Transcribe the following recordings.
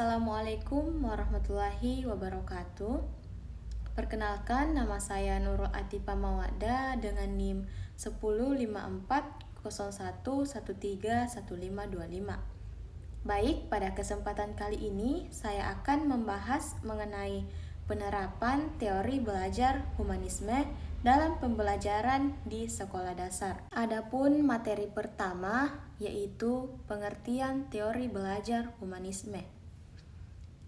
Assalamualaikum warahmatullahi wabarakatuh. Perkenalkan, nama saya Nurul Atifa Mawada dengan NIM 105401131525. Baik, pada kesempatan kali ini saya akan membahas mengenai penerapan teori belajar humanisme dalam pembelajaran di sekolah dasar. Adapun materi pertama yaitu pengertian teori belajar humanisme.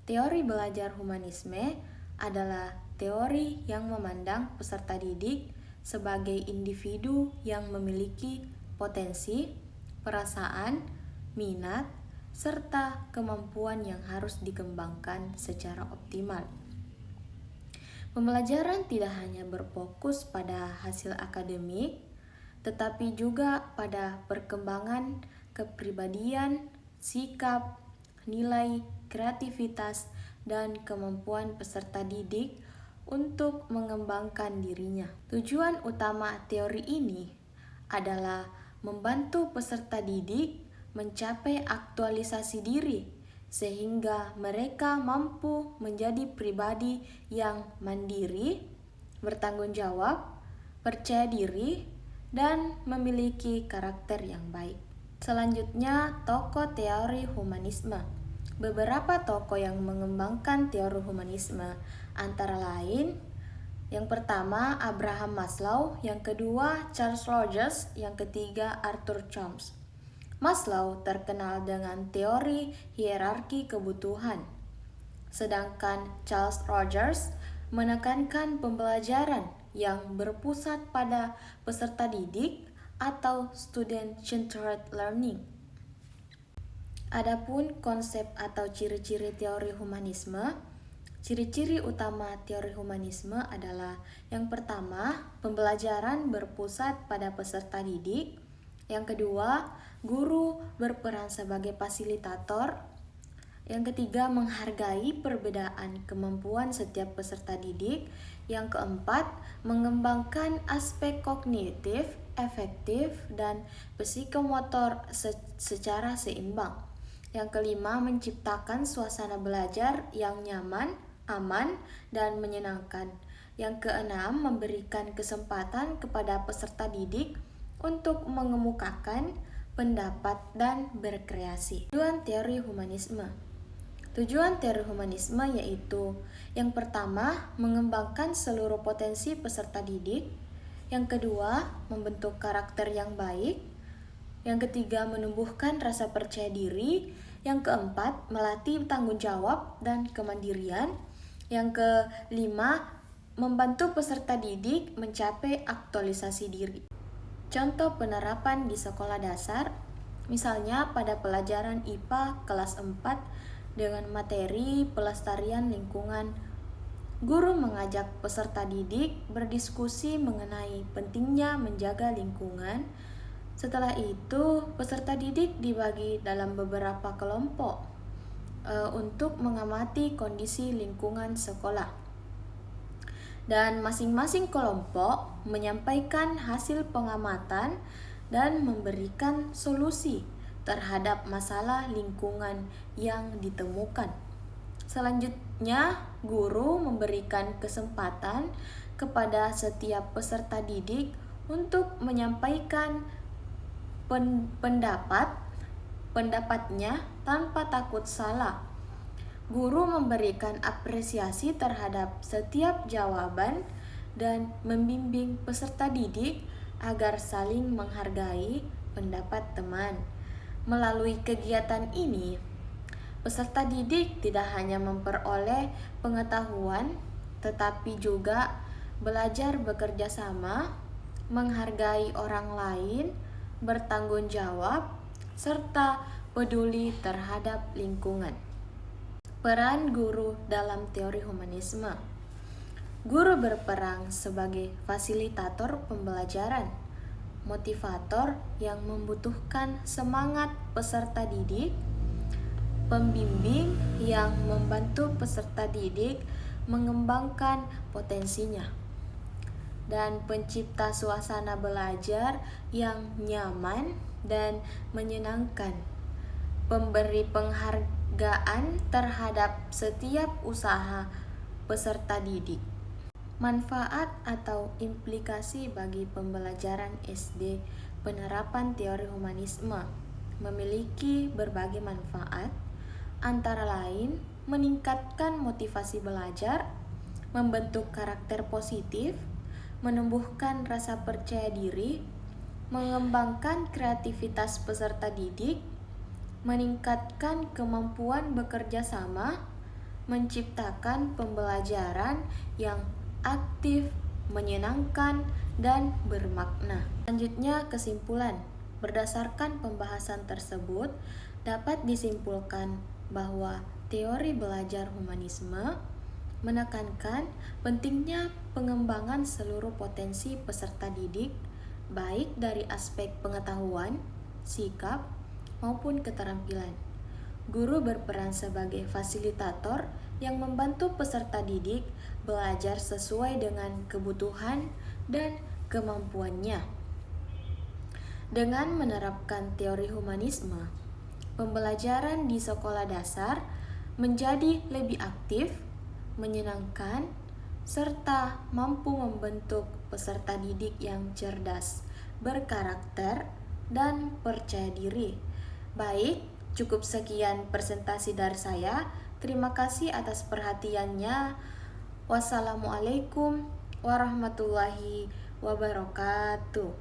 Teori belajar humanisme adalah teori yang memandang peserta didik sebagai individu yang memiliki potensi, perasaan, minat, serta kemampuan yang harus dikembangkan secara optimal. Pembelajaran tidak hanya berfokus pada hasil akademik, tetapi juga pada perkembangan kepribadian, sikap, nilai, kreativitas, dan kemampuan peserta didik untuk mengembangkan dirinya. Tujuan utama teori ini adalah membantu peserta didik mencapai aktualisasi diri sehingga mereka mampu menjadi pribadi yang mandiri, bertanggung jawab, percaya diri, dan memiliki karakter yang baik. Selanjutnya, tokoh teori humanisme. Beberapa tokoh yang mengembangkan teori humanisme antara lain yang pertama Abraham Maslow, yang kedua Charles Rogers, yang ketiga Arthur Chomsky. Maslow terkenal dengan teori hierarki kebutuhan, sedangkan Charles Rogers menekankan pembelajaran yang berpusat pada peserta didik atau student-centered learning. Adapun konsep atau ciri-ciri teori humanisme, ciri-ciri utama teori humanisme adalah yang pertama, pembelajaran berpusat pada peserta didik. Yang kedua, guru berperan sebagai fasilitator. Yang ketiga, menghargai perbedaan kemampuan setiap peserta didik. Yang keempat, mengembangkan aspek kognitif, efektif, dan psikomotor secara seimbang. Yang kelima, menciptakan suasana belajar yang nyaman, aman, dan menyenangkan. Yang keenam, memberikan kesempatan kepada peserta didik untuk mengemukakan pendapat dan berkreasi. Tujuan teori humanisme. Tujuan teori humanisme yaitu yang pertama, mengembangkan seluruh potensi peserta didik. Yang kedua, membentuk karakter yang baik. Yang ketiga, menumbuhkan rasa percaya diri. Yang keempat, melatih tanggung jawab dan kemandirian. Yang kelima, membantu peserta didik mencapai aktualisasi diri. Contoh penerapan di sekolah dasar, misalnya pada pelajaran IPA kelas 4 dengan materi pelestarian lingkungan. Guru mengajak peserta didik berdiskusi mengenai pentingnya menjaga lingkungan. Setelah itu, peserta didik dibagi dalam beberapa kelompok untuk mengamati kondisi lingkungan sekolah. Dan masing-masing kelompok menyampaikan hasil pengamatan dan memberikan solusi terhadap masalah lingkungan yang ditemukan. Selanjutnya, guru memberikan kesempatan kepada setiap peserta didik untuk menyampaikan pendapatnya tanpa takut salah. Guru memberikan apresiasi terhadap setiap jawaban dan membimbing peserta didik agar saling menghargai pendapat teman. Melalui kegiatan ini, peserta didik tidak hanya memperoleh pengetahuan, tetapi juga belajar bekerja sama, menghargai orang lain, bertanggung jawab, serta peduli terhadap lingkungan. Peran guru dalam teori humanisme. Guru berperan sebagai fasilitator pembelajaran, motivator yang membutuhkan semangat peserta didik, pembimbing yang membantu peserta didik mengembangkan potensinya, dan pencipta suasana belajar yang nyaman dan menyenangkan, pemberi penghargaan terhadap setiap usaha peserta didik. Manfaat atau implikasi bagi pembelajaran SD penerapan teori humanisme memiliki berbagai manfaat, antara lain meningkatkan motivasi belajar, membentuk karakter positif, menumbuhkan rasa percaya diri, mengembangkan kreativitas peserta didik, meningkatkan kemampuan bekerja sama, menciptakan pembelajaran yang aktif, menyenangkan, dan bermakna. Selanjutnya, kesimpulan. Berdasarkan pembahasan tersebut, dapat disimpulkan bahwa teori belajar humanisme menekankan pentingnya pengembangan seluruh potensi peserta didik, baik dari aspek pengetahuan, sikap, maupun keterampilan. Guru berperan sebagai fasilitator yang membantu peserta didik belajar sesuai dengan kebutuhan dan kemampuannya. Dengan menerapkan teori humanisme, pembelajaran di sekolah dasar menjadi lebih aktif, menyenangkan, serta mampu membentuk peserta didik yang cerdas, berkarakter, dan percaya diri. Baik, cukup sekian presentasi dari saya. Terima kasih atas perhatiannya. Wassalamualaikum warahmatullahi wabarakatuh.